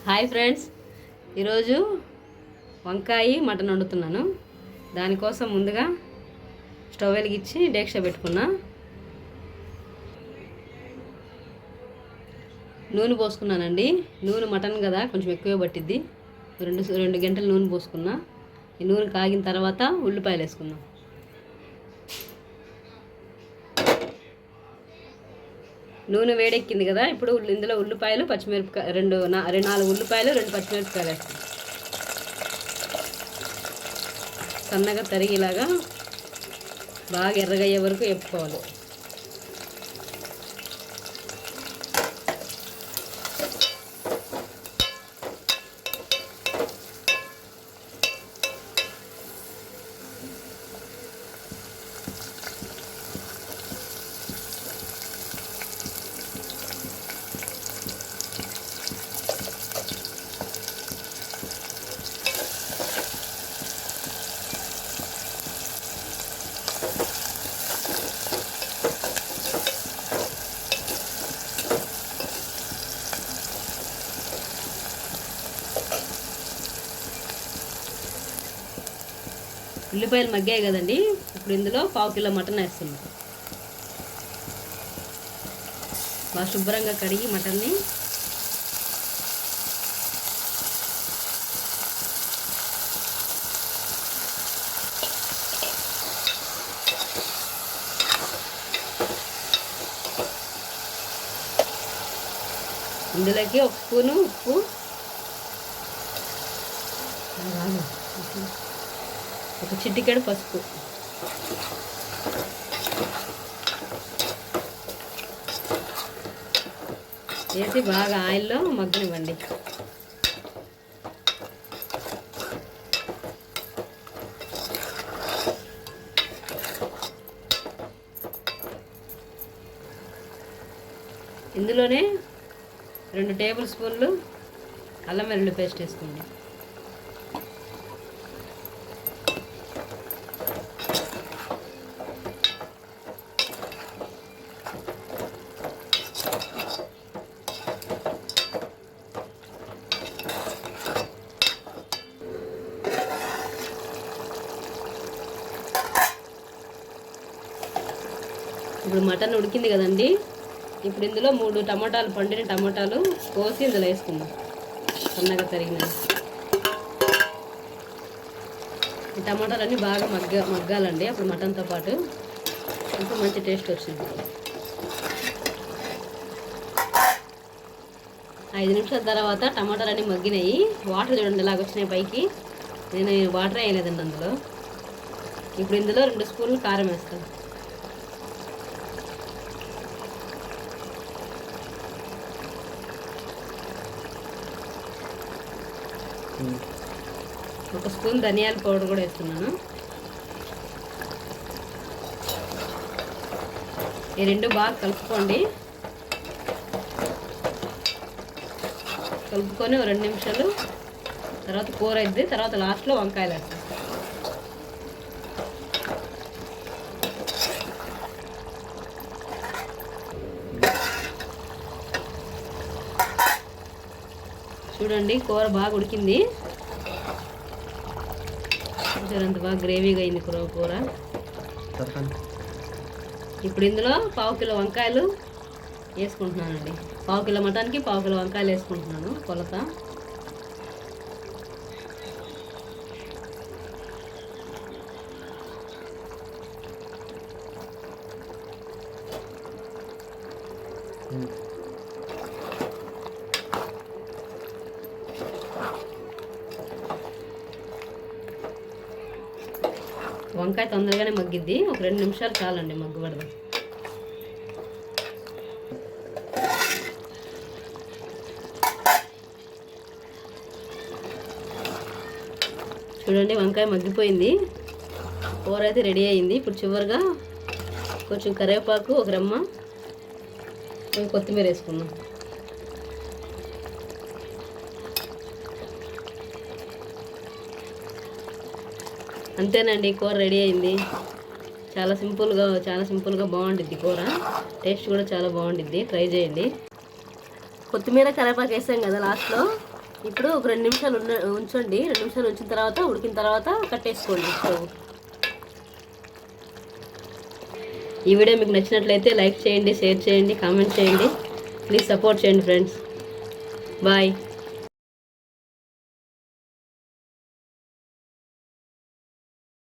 Hi friends, ఈరోజు వంకాయ mutton వండుతున్నాను. దానికోసం ముందుగా స్టవ్ వెలిగించి డేక్ష పెట్టుకున్నా. నూనె పోసుకున్నానండి. నూనె మటన్ కదా కొంచెం ఎక్కువే పట్టిద్ది. రెండు గంటలు నూనె పోసుకున్నా. ఈ నూనె కాగిన తర్వాత ఉల్లిపాయలు వేసుకున్నాం. నూనె వేడెక్కింది కదా, ఇప్పుడు ఇందులో ఉల్లిపాయలు పచ్చిమిరపకాయ నాలుగు ఉల్లిపాయలు 2 పచ్చిమిరపకాయలు వేస్తాం. సన్నగా తరిగిలాగా బాగా ఎర్రగయ్యే వరకు వేపుకోవాలి. ఉల్లిపాయలు మగ్గాయి కదండి, ఇప్పుడు ఇందులో 1/2 కిలో మటన్ వేస్తున్నాం. బాగా శుభ్రంగా కడిగి మటన్ని ఇందులోకి 1 స్పూను ఉప్పు, ఒక చిటికెడు పసుపు వేసి బాగా ఆయిల్లో మగ్గనివ్వండి. ఇందులోనే 2 టేబుల్ స్పూన్లు అల్లం వెల్లుల్లి పేస్ట్ వేసుకోండి. ఇప్పుడు మటన్ ఉడికింది కదండి, ఇప్పుడు ఇందులో 3 టమాటాలు, పండిన టమాటాలు కోసి ఇందులో వేసుకుందాం. సన్నగా తరిగిన ఈ టమాటాలన్నీ బాగా మగ్గాలండి. అప్పుడు మటన్తో పాటు ఇంకా మంచి టేస్ట్ వచ్చింది. 5 నిమిషాల తర్వాత టమాటాలన్నీ మగ్గినాయి. వాటర్ చూడండి ఇలాగ వచ్చినాయి పైకి. నేను వాటర్ వేయలేదండి అందులో. ఇప్పుడు ఇందులో 2 స్పూన్లు కారం వేస్తాను. ఒక స్పూన్ ధనియాల పౌడర్ కూడా వేస్తున్నాను. ఈ 2 బాగా కలుపుకోండి. కలుపుకొని 2 నిమిషాలు తర్వాత కూర అయిద్ది. తర్వాత లాస్ట్లో వంకాయలు వేస్తాం. చూడండి కూర బాగా ఉడికింది. అంత బాగా గ్రేవీగా అయింది కూర. ఇప్పుడు ఇందులో 1/2 కిలో వంకాయలు వేసుకుంటున్నానండి. 1/2 కిలో మటన్కి 1/2 కిలో వంకాయలు వేసుకుంటున్నాను కొలత. వంకాయ తొందరగానే మగ్గిద్ది. ఒక 2 నిమిషాలు చాలండి మగ్గుపడదాం. చూడండి వంకాయ మగ్గిపోయింది. కూర అయితే రెడీ అయింది. ఇప్పుడు చివరిగా కొంచెం కరివేపాకు, 1 రెమ్మ, కొంచెం కొత్తిమీర వేసుకున్నాం. అంతేనండి, కూర రెడీ అయింది. చాలా సింపుల్గా బాగుండిద్ది కూర. టేస్ట్ కూడా చాలా బాగుండిద్ది. ట్రై చేయండి. కొత్తిమీర కరివేపాకు వేసాం కదా లాస్ట్లో, ఇప్పుడు ఒక 2 నిమిషాలు ఉంచండి. 2 నిమిషాలు ఉంచిన తర్వాత ఉడికిన తర్వాత కట్టేసుకోండి స్టవ్. ఈ వీడియో మీకు నచ్చినట్లయితే లైక్ చేయండి, షేర్ చేయండి, కామెంట్ చేయండి. ప్లీజ్ సపోర్ట్ చేయండి ఫ్రెండ్స్. బాయ్.